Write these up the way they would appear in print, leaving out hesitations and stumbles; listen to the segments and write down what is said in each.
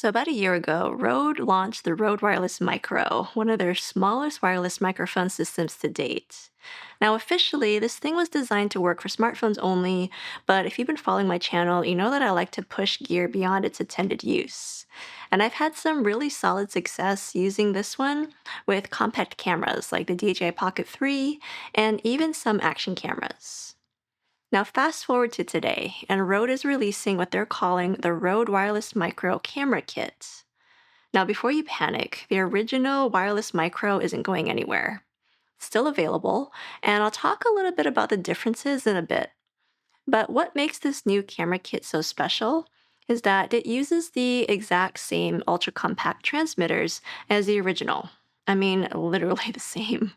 So, about a year ago, Rode launched the Rode Wireless Micro, one of their smallest wireless microphone systems to date. Now, officially, this thing was designed to work for smartphones only, but if you've been following my channel, you know that I like to push gear beyond its intended use. And I've had some really solid success using this one with compact cameras like the DJI Pocket 3 and even some action cameras. Now, fast forward to today, and Rode is releasing what they're calling the Rode Wireless Micro Camera Kit. Now, before you panic, the original Wireless Micro isn't going anywhere. It's still available, and I'll talk a little bit about the differences in a bit. But what makes this new camera kit so special is that it uses the exact same ultra compact transmitters as the original. I mean, literally the same.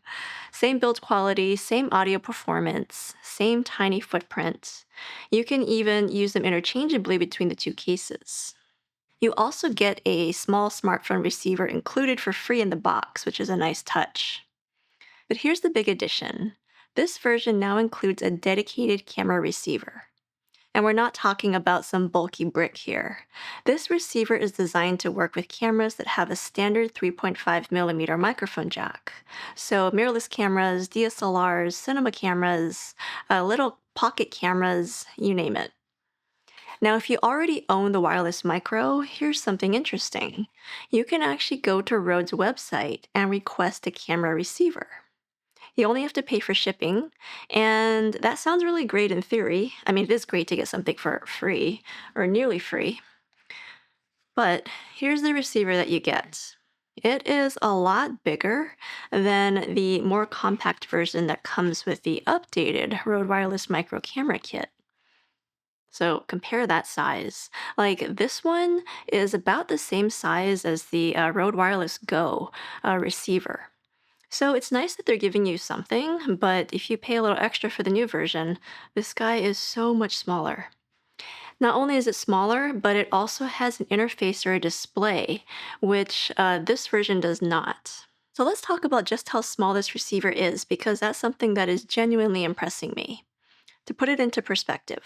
Same build quality, same audio performance, same tiny footprint. You can even use them interchangeably between the two cases. You also get a small smartphone receiver included for free in the box, which is a nice touch. But here's the big addition. This version now includes a dedicated camera receiver. And we're not talking about some bulky brick here. This receiver is designed to work with cameras that have a standard 3.5 millimeter microphone jack. So mirrorless cameras, DSLRs, cinema cameras, little pocket cameras, you name it. Now, if you already own the wireless micro, here's something interesting. You can actually go to Rode's website and request a camera receiver. You only have to pay for shipping, and that sounds really great in theory. I mean, it is great to get something for free, or nearly free. But here's the receiver that you get. It is a lot bigger than the more compact version that comes with the updated Rode Wireless Micro Camera Kit. So compare that size. Like this one is about the same size as the Rode Wireless Go receiver. So it's nice that they're giving you something, but if you pay a little extra for the new version, this guy is so much smaller. Not only is it smaller, but it also has an interface or a display, which this version does not. So let's talk about just how small this receiver is, because that's something that is genuinely impressing me. To put it into perspective,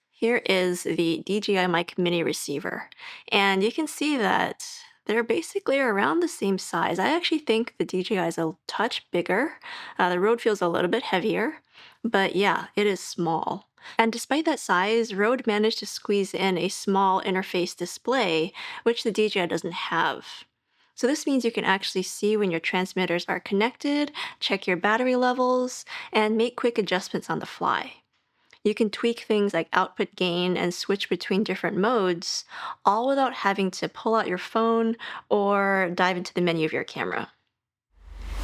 here is the DJI Mic Mini receiver, and you can see that they're basically around the same size. I actually think the DJI is a touch bigger. The Rode feels a little bit heavier, but yeah, it is small. And despite that size, Rode managed to squeeze in a small interface display, which the DJI doesn't have. So this means you can actually see when your transmitters are connected, check your battery levels, and make quick adjustments on the fly. You can tweak things like output gain and switch between different modes, all without having to pull out your phone or dive into the menu of your camera.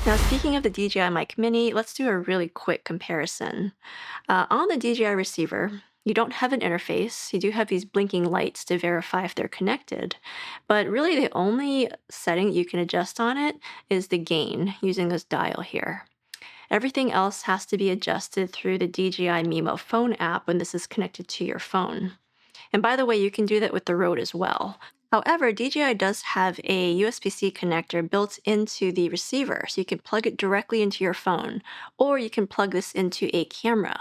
Now, speaking of the DJI Mic Mini, let's do a really quick comparison. On the DJI receiver, you don't have an interface. You do have these blinking lights to verify if they're connected. But really, the only setting you can adjust on it is the gain using this dial here. Everything else has to be adjusted through the DJI Mimo phone app when this is connected to your phone. And by the way, you can do that with the Rode as well. However, DJI does have a USB-C connector built into the receiver, so you can plug it directly into your phone, or you can plug this into a camera.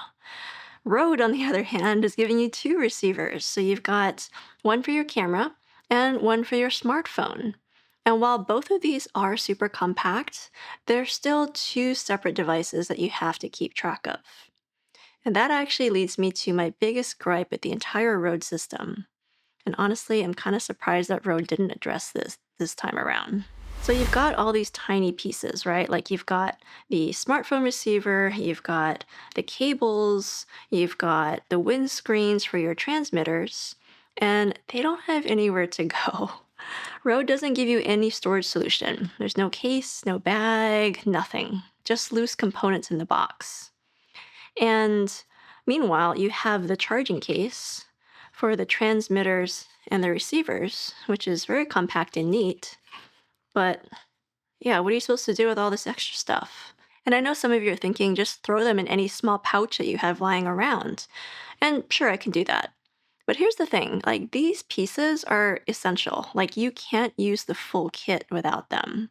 Rode, on the other hand, is giving you two receivers, so you've got one for your camera and one for your smartphone. And while both of these are super compact, they're still two separate devices that you have to keep track of. And that actually leads me to my biggest gripe with the entire Rode system. And honestly, I'm kind of surprised that Rode didn't address this time around. So you've got all these tiny pieces, right? Like you've got the smartphone receiver, you've got the cables, you've got the windscreens for your transmitters, and they don't have anywhere to go. Rode doesn't give you any storage solution. There's no case, no bag, nothing. Just loose components in the box. And meanwhile, you have the charging case for the transmitters and the receivers, which is very compact and neat. But yeah, what are you supposed to do with all this extra stuff? And I know some of you are thinking just throw them in any small pouch that you have lying around. And sure, I can do that. But here's the thing, like these pieces are essential. Like you can't use the full kit without them.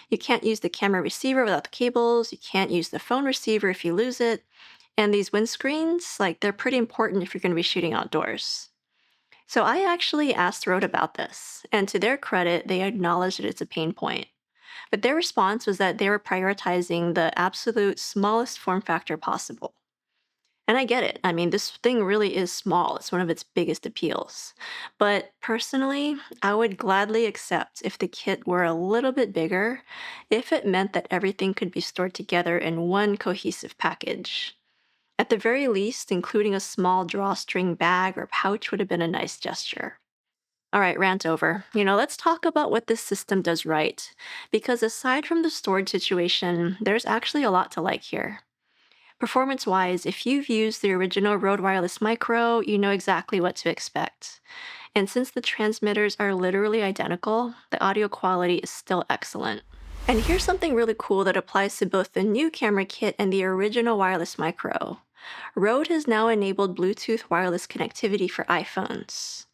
You can't use the camera receiver without the cables. You can't use the phone receiver if you lose it. And these windscreens, like they're pretty important if you're going to be shooting outdoors. So I actually asked Rode about this, and to their credit, they acknowledged that it's a pain point. But their response was that they were prioritizing the absolute smallest form factor possible. And I get it. I mean, this thing really is small. It's one of its biggest appeals. But personally, I would gladly accept if the kit were a little bit bigger, if it meant that everything could be stored together in one cohesive package. At the very least, including a small drawstring bag or pouch would have been a nice gesture. All right, rant over. Let's talk about what this system does right. Because aside from the storage situation, there's actually a lot to like here. Performance wise, if you've used the original Rode Wireless Micro, you know exactly what to expect. And since the transmitters are literally identical, the audio quality is still excellent. And here's something really cool that applies to both the new camera kit and the original Wireless Micro. Rode has now enabled Bluetooth wireless connectivity for iPhones.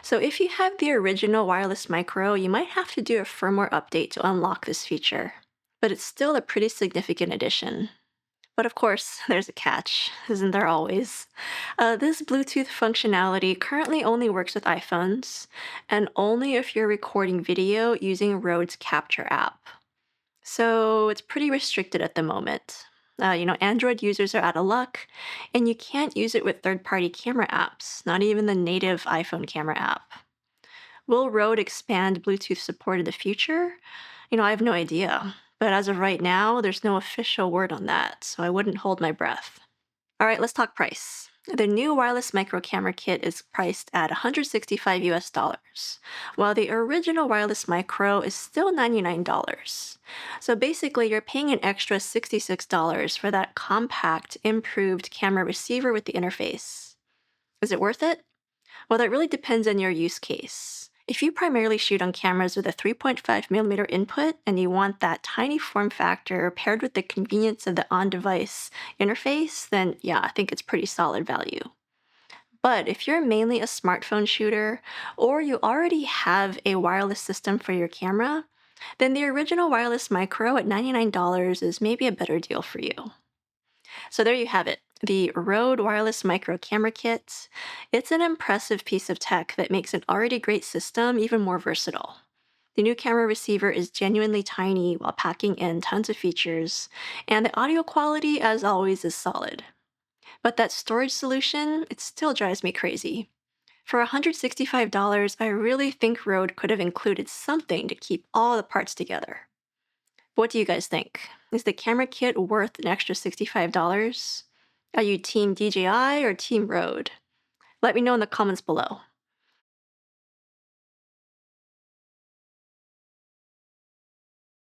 So if you have the original Wireless Micro, you might have to do a firmware update to unlock this feature. But it's still a pretty significant addition. But of course, there's a catch, isn't there always? This Bluetooth functionality currently only works with iPhones, and only if you're recording video using Rode's Capture app. So it's pretty restricted at the moment. Android users are out of luck, and you can't use it with third party camera apps, not even the native iPhone camera app. Will Rode expand Bluetooth support in the future? I have no idea. But as of right now, there's no official word on that, so I wouldn't hold my breath. All right, let's talk price. The new wireless micro camera kit is priced at 165 US dollars, while the original wireless micro is still $99. So basically, you're paying an extra $66 for that compact, improved camera receiver with the interface. Is it worth it? Well, that really depends on your use case. If you primarily shoot on cameras with a 3.5mm input and you want that tiny form factor paired with the convenience of the on device interface, then yeah, I think it's pretty solid value. But if you're mainly a smartphone shooter or you already have a wireless system for your camera, then the original wireless micro at $99 is maybe a better deal for you. So there you have it, the Rode Wireless Micro Camera Kit. It's an impressive piece of tech that makes an already great system even more versatile. The new camera receiver is genuinely tiny while packing in tons of features, and the audio quality, as always, is solid. But that storage solution, it still drives me crazy. For $165, I really think Rode could have included something to keep all the parts together. What do you guys think? Is the camera kit worth an extra $65? Are you Team DJI or Team Rode? Let me know in the comments below.